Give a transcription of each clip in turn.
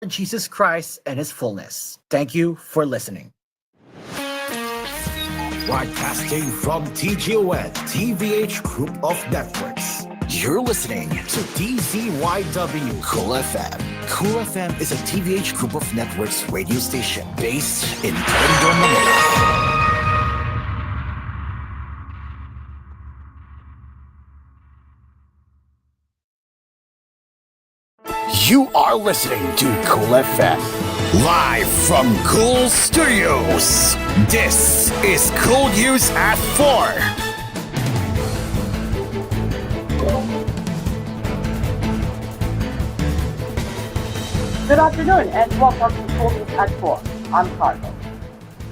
Jesus Christ and His fullness. Thank you for listening. Broadcasting from TGON, TVH Group of Networks. You're listening to DZYW Cool FM. Cool FM is a TVH Group of Networks radio station based in Tondo, Manila. You are listening to Cool FM, live from Cool Studios. This is koolNews at 4. Good afternoon and welcome to koolNews at 4. I'm Carlo.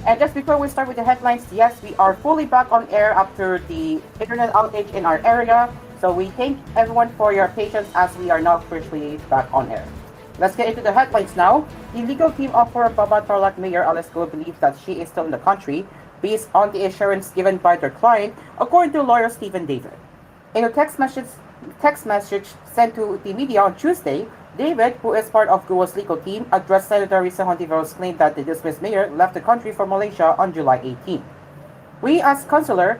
And just before we start with the headlines, yes, we are fully back on air after the internet outage in our area. So we thank everyone for your patience as we are now officially back on air. Let's get into the headlines now. The legal team of former Baba Tarlac Mayor Alice Go believes that she is still in the country based on the assurance given by their client, according to lawyer Stephen David. In a text message sent to the media on Tuesday, David, who is part of Guo's legal team, addressed Senator Risa Hontiveros' claim that the dismissed mayor left the country for Malaysia on July 18. We as consul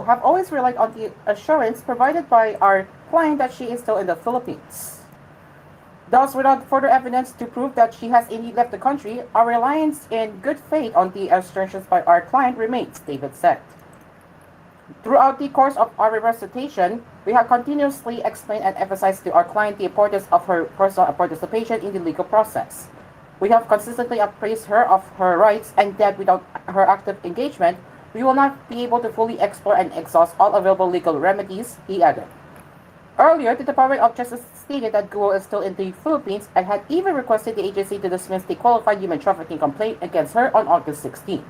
have always relied on the assurance provided by our client that she is still in the Philippines. Thus, without further evidence to prove that she has indeed left the country, our reliance in good faith on the assurances by our client remains, David said. Throughout the course of our representation, we have continuously explained and emphasized to our client the importance of her personal participation in the legal process. We have consistently appraised her of her rights and that without her active engagement, we will not be able to fully explore and exhaust all available legal remedies, he added. Earlier, the Department of Justice stated that Guo is still in the Philippines and had even requested the agency to dismiss the qualified human trafficking complaint against her on August 16.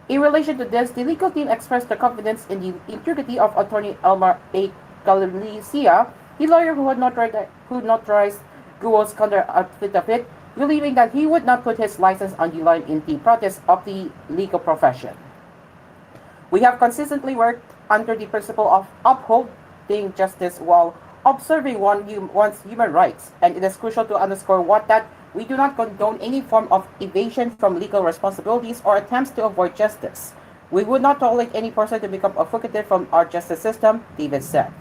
In relation to this, the legal team expressed their confidence in the integrity of Attorney Elmar A. Galicia, the lawyer who notarized Guo's counter affidavit, believing that he would not put his license on the line in the protest of the legal profession. We have consistently worked under the principle of upholding justice while observing one's human rights, and it is crucial to underscore that we do not condone any form of evasion from legal responsibilities or attempts to avoid justice. We would not tolerate any person to become a fugitive from our justice system, David said.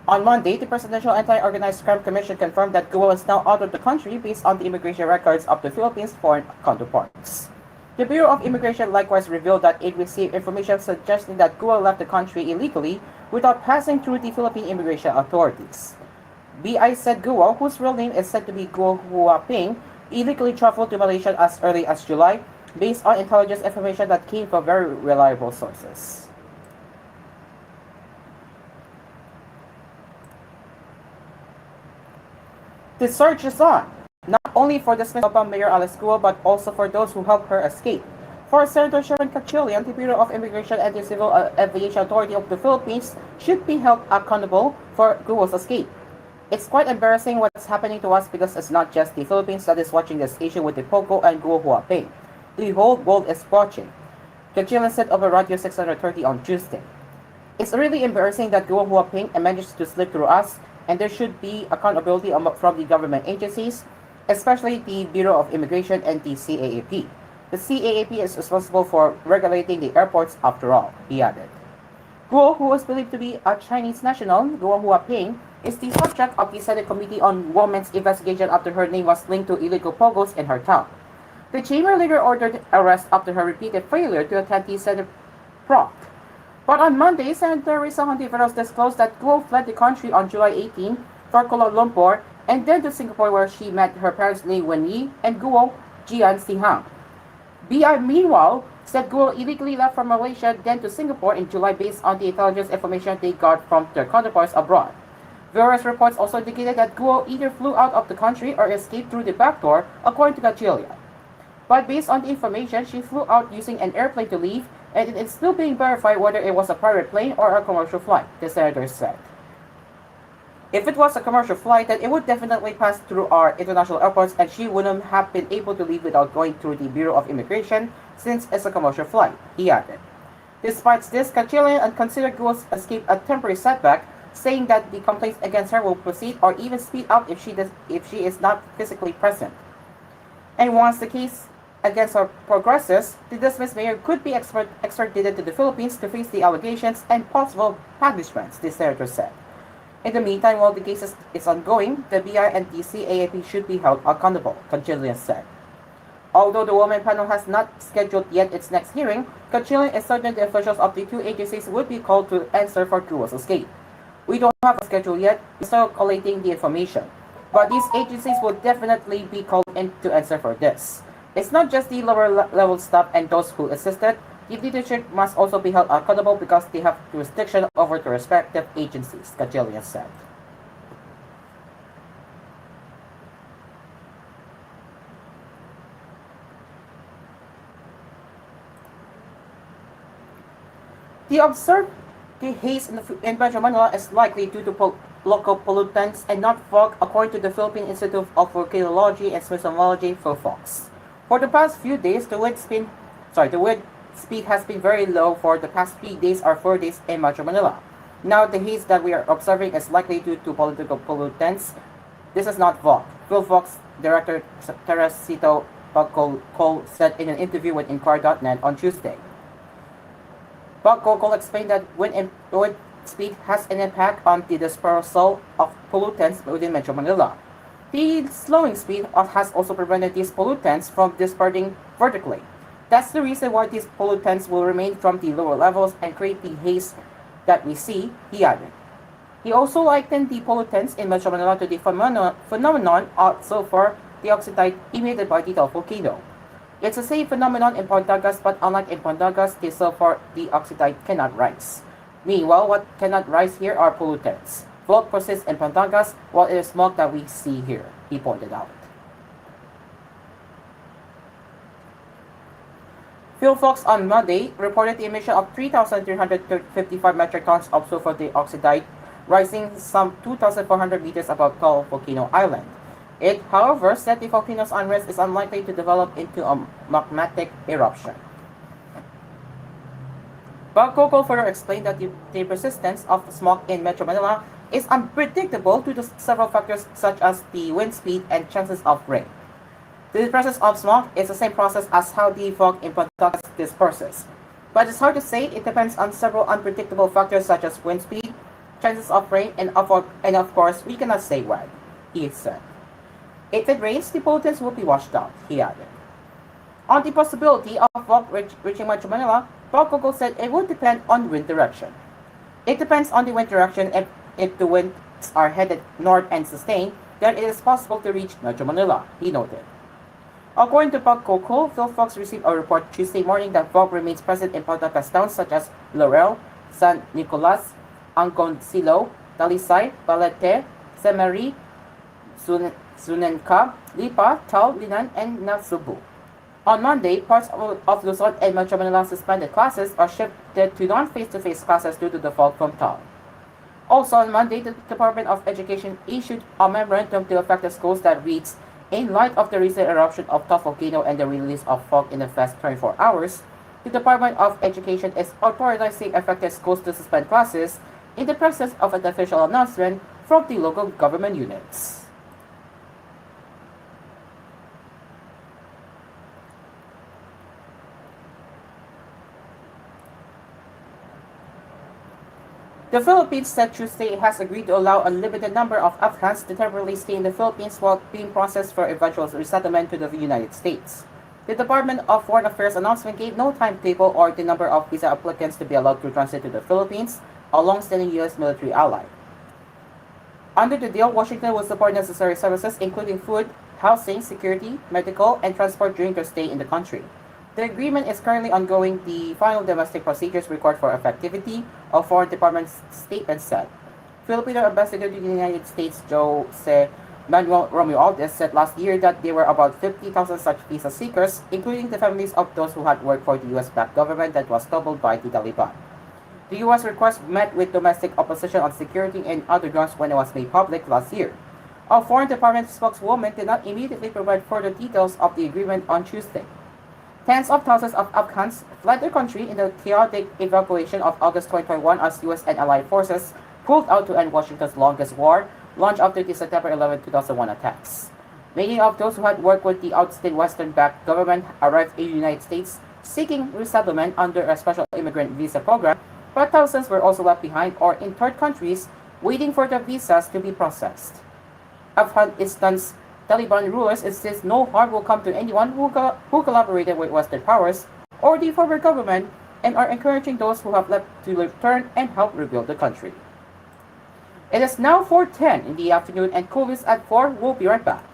On Monday, the Presidential Anti-Organized Crime Commission confirmed that Guo is now out of the country based on the immigration records of the Philippines' foreign counterparts. The Bureau of Immigration likewise revealed that it received information suggesting that Guo left the country illegally without passing through the Philippine immigration authorities. BI said Guo, whose real name is said to be Guo Huaping, illegally traveled to Malaysia as early as July, based on intelligence information that came from very reliable sources. The search is on, not only for the dismissed Mayor Alice Guo, but also for those who helped her escape. For Senator Sharon Gatchalian, the Bureau of Immigration and the Civil Aviation Authority of the Philippines should be held accountable for Guo's escape. It's quite embarrassing what's happening to us because it's not just the Philippines that is watching this issue with the Pogo and Guo Huaping. The whole world is watching, Gatchalian said over Radio 630 on Tuesday. It's really embarrassing that Guo Huaping managed to slip through us, and there should be accountability from the government agencies, especially the Bureau of Immigration and the CAAP. The CAAP is responsible for regulating the airports after all, he added. Guo, who was believed to be a Chinese national, Guo Huaping, is the subject of the Senate Committee on Women's investigation after her name was linked to illegal pogos in her town. The chamber later ordered arrest after her repeated failure to attend the Senate prompt. But on Monday, Senator Risa Hontiveros disclosed that Guo fled the country on July 18 for Kuala Lumpur and then to Singapore, where she met her parents Lee Wen-yi and Guo Jian Sihang. BI meanwhile said Guo illegally left from Malaysia then to Singapore in July based on the intelligence information they got from their counterparts abroad. Various reports also indicated that Guo either flew out of the country or escaped through the back door, according to Gatchalian. But based on the information, she flew out using an airplane to leave, and it is still being verified whether it was a private plane or a commercial flight, the senator said. If it was a commercial flight, then it would definitely pass through our international airports, and she wouldn't have been able to leave without going through the Bureau of Immigration, since it's a commercial flight, he added. Despite this, Gatchalian considered Guo's escape a temporary setback, saying that the complaints against her will proceed or even speed up if she is not physically present. And once the case against her progresses, the dismissed mayor could be extradited to the Philippines to face the allegations and possible punishments, the senator said. In the meantime, while the case is ongoing, the BI and the CAAP should be held accountable, Cajillian said. Although the Women Panel has not scheduled yet its next hearing, Cajillian is certain the officials of the two agencies would be called to answer for Cruz's escape. We don't have a schedule yet, we're still collating the information. But these agencies will definitely be called in to answer for this. It's not just the lower level staff and those who assisted. The leadership must also be held accountable because they have jurisdiction over the respective agencies, Cajillian said. The observed haze in Metro Manila is likely due to local pollutants and not fog, according to the Philippine Institute of Volcanology and Seismology, PhilFox. For the past few days, the wind speed has been very low for the past 3 days or 4 days in Metro Manila. Now, the haze that we are observing is likely due to political pollutants. This is not fog. PhilFox Director Teresito Pagcol said in an interview with Inquirer.net on Tuesday. Pagcol explained that wind speed has an impact on the dispersal of pollutants within Metro Manila. The slowing speed has also prevented these pollutants from dispersing vertically. That's the reason why these pollutants will remain from the lower levels and create the haze that we see, he added. He also likened the pollutants in Metro Manila to the phenomenon of sulfur dioxide emitted by the volcano. It's the same phenomenon in Pontagas, but unlike in Pontagas, the sulfur dioxide cannot rise. Meanwhile, what cannot rise here are pollutants. Float persists in Pontagas, while it is smoke that we see here, he pointed out. PhilFox on Monday reported the emission of 3,355 metric tons of sulfur dioxide, rising some 2,400 meters above Col Volcano Island. It, however, said the volcano's unrest is unlikely to develop into a magmatic eruption. Pagcol further explained that the persistence of smoke in Metro Manila is unpredictable due to several factors such as the wind speed and chances of rain. The presence of smoke is the same process as how the fog in Pontagas disperses. But it's hard to say. It depends on several unpredictable factors such as wind speed, chances of rain, and of course, we cannot say when, he said. If it rains, the pollutants will be washed out, he added. On the possibility of fog reaching Metro Manila, Pagcol said it would depend on wind direction. It depends on the wind direction. If the winds are headed north and sustained, then it is possible to reach Metro Manila, he noted. According to Pagcol, PhilFox received a report Tuesday morning that fog remains present in Pontagas towns such as Laurel, San Nicolas, Angoncillo, Talisay, Balete, Semeri, Sunenca, Lipa, Tao, Linan, and Nasubu. On Monday, parts of Luzon and Metro Manila suspended classes or shifted to non-face-to-face classes due to the fog from Tao. Also on Monday, the Department of Education issued a memorandum to affected schools that reads, in light of the recent eruption of Taal volcano and the release of fog in the past 24 hours, the Department of Education is authorizing affected schools to suspend classes in the presence of an official announcement from the local government units. The Philippines said Tuesday it has agreed to allow a limited number of Afghans to temporarily stay in the Philippines while being processed for eventual resettlement to the United States. The Department of Foreign Affairs announcement gave no timetable or the number of visa applicants to be allowed to transit to the Philippines, a long-standing U.S. military ally. Under the deal, Washington will support necessary services including food, housing, security, medical, and transport during their stay in the country. The agreement is currently ongoing. The final domestic procedures required for effectivity of Foreign Department statement said. Filipino Ambassador to the United States Jose Manuel Romualdez said last year that there were about 50,000 such visa seekers, including the families of those who had worked for the U.S.-backed government that was toppled by the Taliban. The U.S. request met with domestic opposition on security and other grounds when it was made public last year. A Foreign Department spokeswoman did not immediately provide further details of the agreement on Tuesday. Tens of thousands of Afghans fled their country in the chaotic evacuation of August 2021 as U.S. and allied forces pulled out to end Washington's longest war, launched after the September 11, 2001 attacks. Many of those who had worked with the outstate Western-backed government arrived in the United States seeking resettlement under a special immigrant visa program, but thousands were also left behind or in third countries waiting for their visas to be processed. Afghanistan's Taliban rulers insist no harm will come to anyone who collaborated with Western powers or the former government and are encouraging those who have left to return and help rebuild the country. It is now 4:10 in the afternoon and coolness at 4 will be right back.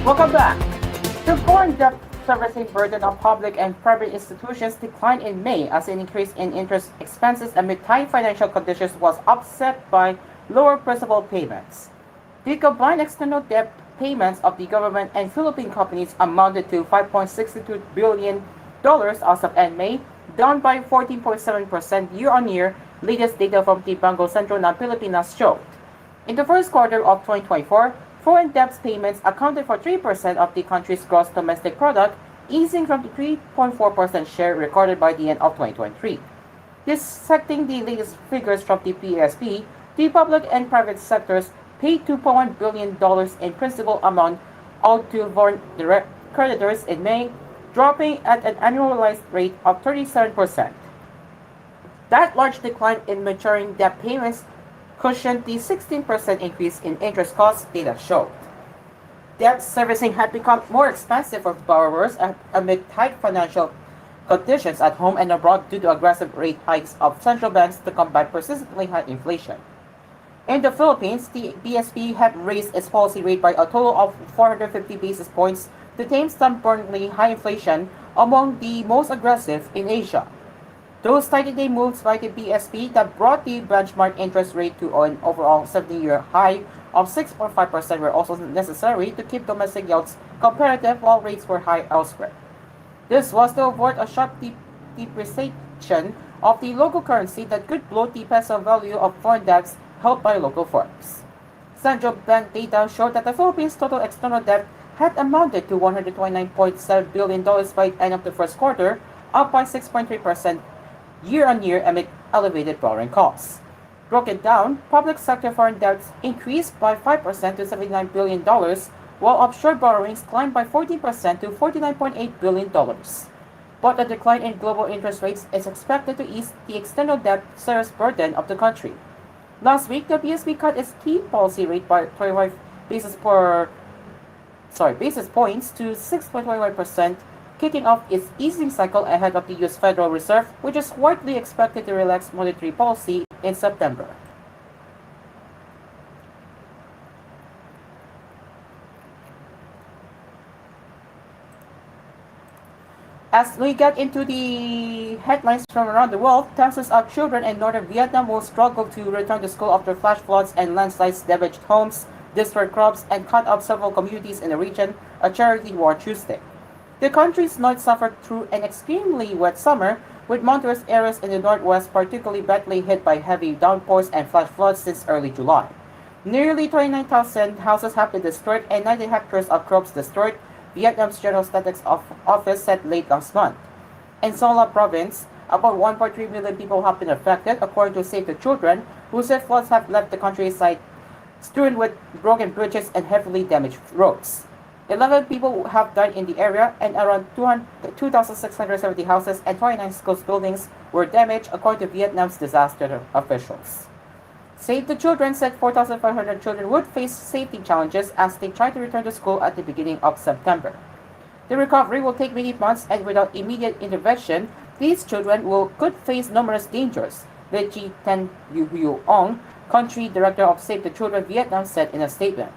Welcome back. The foreign debt servicing burden of public and private institutions declined in May as an increase in interest expenses amid tight financial conditions was offset by lower principal payments. The combined external debt payments of the government and Philippine companies amounted to $5.62 billion as of end May, down by 14.7% year on year, latest data from the Bangko Sentro ng Pilipinas showed. In the first quarter of 2024, foreign debt payments accounted for 3% of the country's gross domestic product, easing from the 3.4% share recorded by the end of 2023. Dissecting the latest figures from the PSP, the public and private sectors paid $2.1 billion in principal amount owed to foreign direct creditors in May, dropping at an annualized rate of 37%. That large decline in maturing debt payments cushioned the 16% increase in interest costs, data showed. Debt servicing had become more expensive for borrowers amid tight financial conditions at home and abroad due to aggressive rate hikes of central banks to combat persistently high inflation. In the Philippines, the BSP had raised its policy rate by a total of 450 basis points to tame stubbornly high inflation, among the most aggressive in Asia. Those tightening moves by the BSP that brought the benchmark interest rate to an overall 70-year high of 6.5% were also necessary to keep domestic yields competitive while rates were high elsewhere. This was to avoid a sharp depreciation of the local currency that could bloat the peso value of foreign debts held by local firms. Central bank data showed that the Philippines' total external debt had amounted to $129.7 billion by the end of the first quarter, up by 6.3% year-on-year amid elevated borrowing costs. Broken down, public sector foreign debts increased by 5% to $79 billion, while offshore borrowings climbed by 14% to $49.8 billion. But a decline in global interest rates is expected to ease the external debt service burden of the country. Last week, the BSP cut its key policy rate by 25 basis points to 6.21%, kicking off its easing cycle ahead of the U.S. Federal Reserve, which is widely expected to relax monetary policy in September. As we get into the headlines from around the world, thousands of children in northern Vietnam will struggle to return to school after flash floods and landslides damaged homes, destroyed crops, and cut off several communities in the region, a charity warned Tuesday. The country's north suffered through an extremely wet summer, with mountainous areas in the northwest particularly badly hit by heavy downpours and flash floods since early July. Nearly 29,000 houses have been destroyed and 90 hectares of crops destroyed, Vietnam's General Statistics Office said late last month. In Son La province, about 1.3 million people have been affected, according to Save the Children, who said floods have left the countryside strewn with broken bridges and heavily damaged roads. 11 people have died in the area, and around 2,670 houses and 29 school buildings were damaged, according to Vietnam's disaster officials. Save the Children said 4,500 children would face safety challenges as they try to return to school at the beginning of September. The recovery will take many months, and without immediate intervention, these children could face numerous dangers, Veggie Tan Yu Ong, country director of Save the Children Vietnam, said in a statement.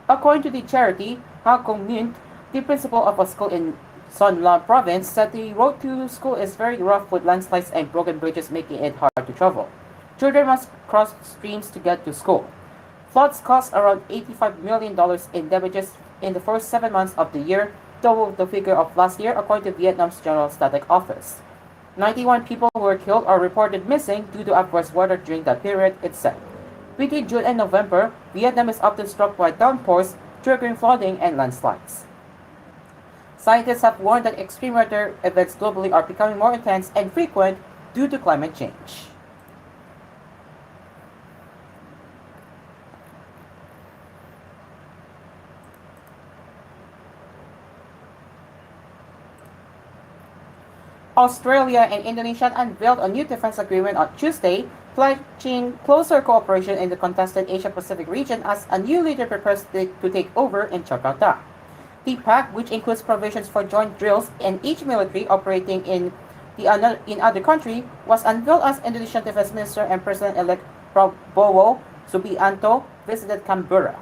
According to the charity, Ha Kong Nguyen, the principal of a school in Son La province, said the road to school is very rough with landslides and broken bridges making it hard to travel. Children must cross streams to get to school. Floods cost around $85 million in damages in the first 7 months of the year, double the figure of last year, according to Vietnam's General Statistics Office. 91 people were killed or reported missing due to adverse weather during that period, it said. Between June and November, Vietnam is often struck by downpours, triggering flooding and landslides. Scientists have warned that extreme weather events globally are becoming more intense and frequent due to climate change. Australia and Indonesia unveiled a new defense agreement on Tuesday, pledging closer cooperation in the contested Asia-Pacific region as a new leader prepares to take over in Jakarta. The pact, which includes provisions for joint drills in each military operating in other country, was unveiled as Indonesian Defense Minister and President-elect Prabowo Subianto visited Canberra.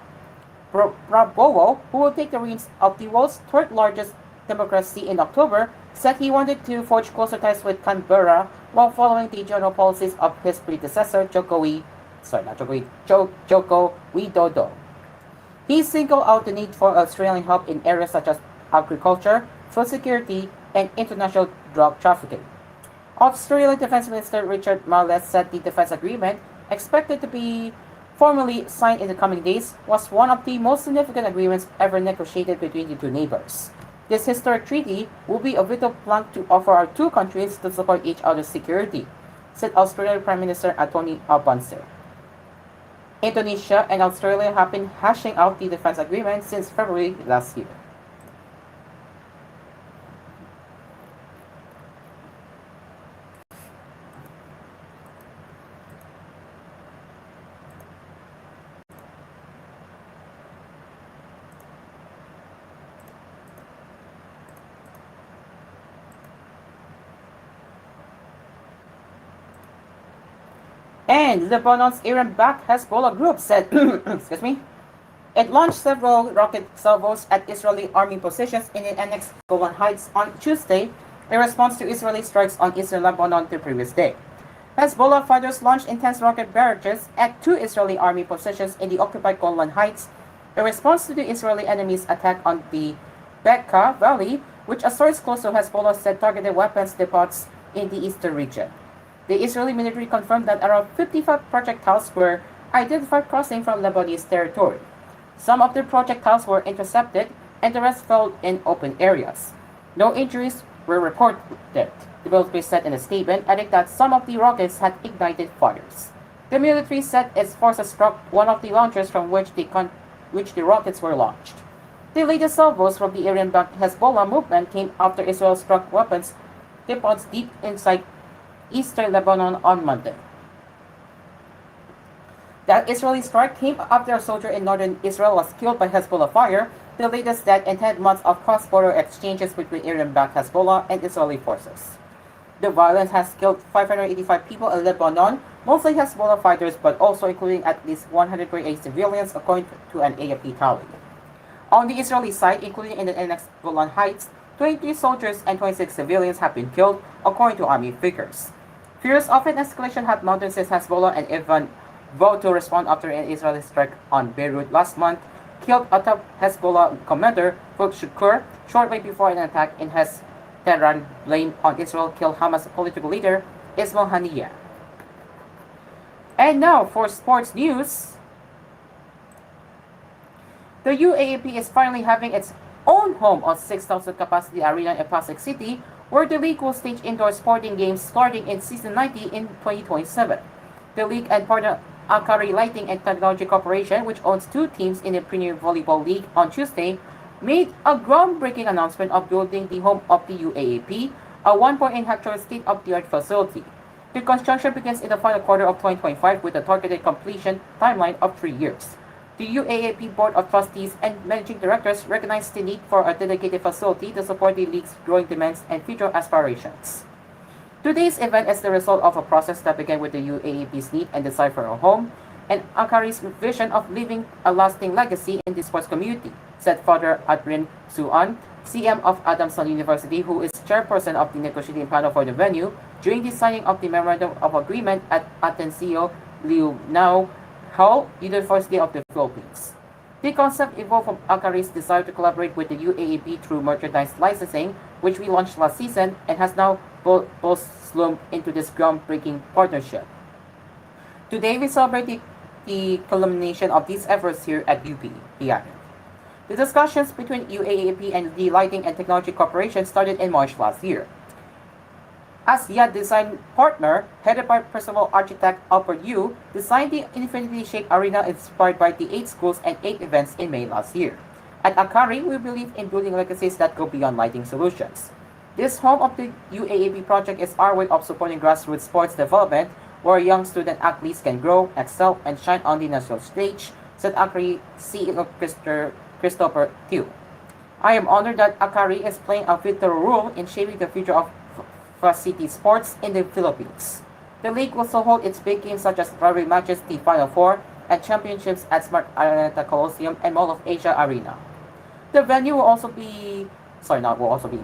Prabowo, who will take the reins of the world's third largest democracy in October, said he wanted to forge closer ties with Canberra while following the general policies of his predecessor, Joko Widodo. He singled out the need for Australian help in areas such as agriculture, food security, and international drug trafficking. Australian Defence Minister Richard Marles said the defence agreement, expected to be formally signed in the coming days, was one of the most significant agreements ever negotiated between the two neighbors. This historic treaty will be a vital plank to offer our two countries to support each other's security, said Australian Prime Minister Anthony Albanese. Indonesia and Australia have been hashing out the defence agreement since February last year. And Lebanon's Iran-backed Hezbollah group said, excuse me, it launched several rocket salvos at Israeli army positions in the annexed Golan Heights on Tuesday in response to Israeli strikes on eastern Lebanon the previous day. Hezbollah fighters launched intense rocket barrages at two Israeli army positions in the occupied Golan Heights in response to the Israeli enemy's attack on the Bekaa Valley, which a source close to Hezbollah said targeted weapons depots in the eastern region. The Israeli military confirmed that around 55 projectiles were identified crossing from Lebanese territory. Some of the projectiles were intercepted and the rest fell in open areas. No injuries were reported, the military said in a statement, adding that some of the rockets had ignited fires. The military said its forces struck one of the launchers from which the rockets were launched. The latest salvos from the Iran-backed Hezbollah movement came after Israel struck weapons depots deep inside eastern Lebanon on Monday. That Israeli strike came after a soldier in northern Israel was killed by Hezbollah fire, the latest death in 10 months of cross-border exchanges between Iran-backed Hezbollah and Israeli forces. The violence has killed 585 people in Lebanon, mostly Hezbollah fighters, but also including at least 128 civilians, according to an AFP tally. On the Israeli side, including in the annexed Golan Heights, 23 soldiers and 26 civilians have been killed, according to army figures. Fears of an escalation have mounted since Hezbollah and Iran vowed to respond after an Israeli strike on Beirut last month killed a top Hezbollah commander, Fuad Shukr, shortly before an attack in Tehran blamed on Israel killed Hamas political leader Ismail Haniyeh. And now for sports news. The UAAP is finally having its own home on 6,000 capacity arena in Pasig City, where the league will stage indoor sporting games starting in season 90 in 2027. The league and partner Akari Lighting and Technology Corporation, which owns two teams in the Premier Volleyball League, on Tuesday made a groundbreaking announcement of building the home of the UAAP, a 1.8-hectare state-of-the-art facility. The construction begins in the final quarter of 2025 with a targeted completion timeline of 3 years. The UAAP Board of Trustees and Managing Directors recognize the need for a dedicated facility to support the league's growing demands and future aspirations. Today's event is the result of a process that began with the UAAP's need and desire for a home, and Akari's vision of leaving a lasting legacy in the sports community, said Father Adrian Suan, CM of Adamson University, who is chairperson of the negotiating panel for the venue, during the signing of the Memorandum of Agreement at Atencio Liunao Hall, University of the Philippines. The concept evolved from Akari's desire to collaborate with the UAAP through merchandise licensing, which we launched last season, and has now blossomed into this groundbreaking partnership. Today, we celebrate the culmination of these efforts here at UP, he added. The discussions between UAAP and the Lighting and Technology Corporation started in March last year. As Yad Design Partner, headed by principal architect Albert Yu, designed the infinity-shaped arena inspired by the 8 schools and 8 events in May last year. At Akari, we believe in building legacies that go beyond lighting solutions. This home of the UAAP project is our way of supporting grassroots sports development, where young student athletes can grow, excel, and shine on the national stage, said Akari CEO Christopher Tew. I am honored that Akari is playing a vital role in shaping the future of varsity sports in the Philippines. The league will also hold its big games such as rivalry matches, the Final Four, and championships at Smart Arena Coliseum and Mall of Asia Arena. The venue will also be, sorry, not will also be,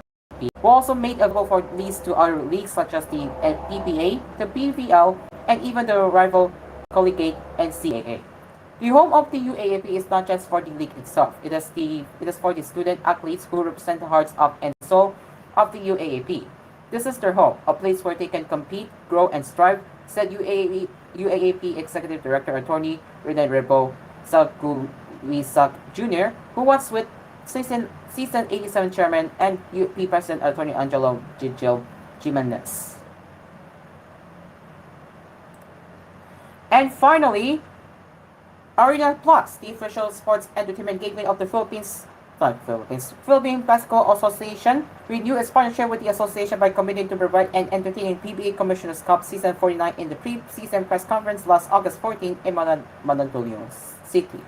will also made available for lease to other leagues such as the PPA, the PVL, and even the rival Collegiate and CAA. The home of the UAAP is not just for the league itself. It is for the student athletes who represent the hearts of and soul of the UAAP. This is their home, a place where they can compete, grow, and strive, said UAAP Executive Director Attorney Rene Rebo Sagulisak Jr., who was with season 87 Chairman and UP President Attorney Angelo Gigil Jimenez. And finally, Arena Plus, the official sports entertainment gateway of the Philippine Basketball Association, renewed its partnership with the association by committing to provide an entertaining PBA Commissioner's Cup Season 49 in the pre-season press conference last August 14 in Mandaluyong City.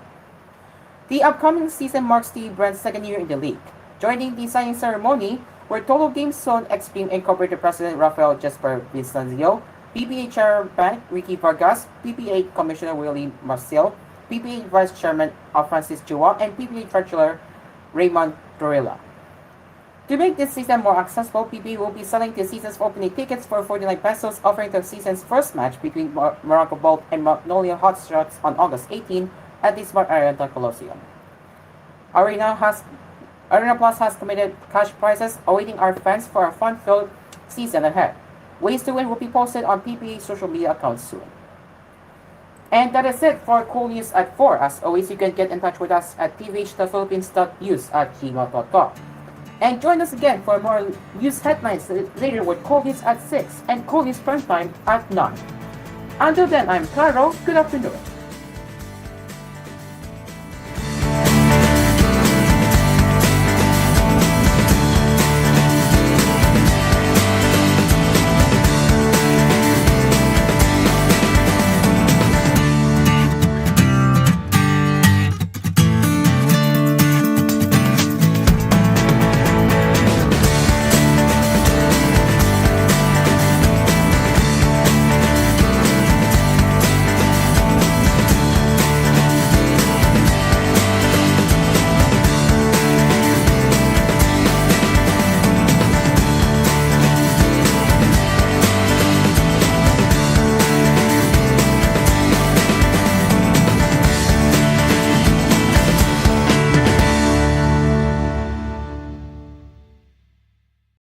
The upcoming season marks the brand's second year in the league. Joining the signing ceremony were Total Game Zone Extreme Incorporated President Rafael Jesper Vicencio, PBA Chairman Ricky Vargas, PBA Commissioner Willie Marcial, PBA Vice Chairman Francis Chua, and PBA Treasurer Raymond Torilla. To make this season more accessible, PBA will be selling the season's opening tickets for 49 pesos, offering the season's first match between Morocco Bolt and Magnolia Hot Shots on August 18 at the Smart Arena Coliseum. Arena Plus has committed cash prizes awaiting our fans for a fun-filled season ahead. Ways to win will be posted on PBA social media accounts soon. And that is it for koolNews at 4. As always, you can get in touch with us at tvh.philippines.news@gmail.com. And join us again for more news headlines later with koolNews at 6 and koolNews Prime Time at 9. Until then, I'm Caro. Good afternoon.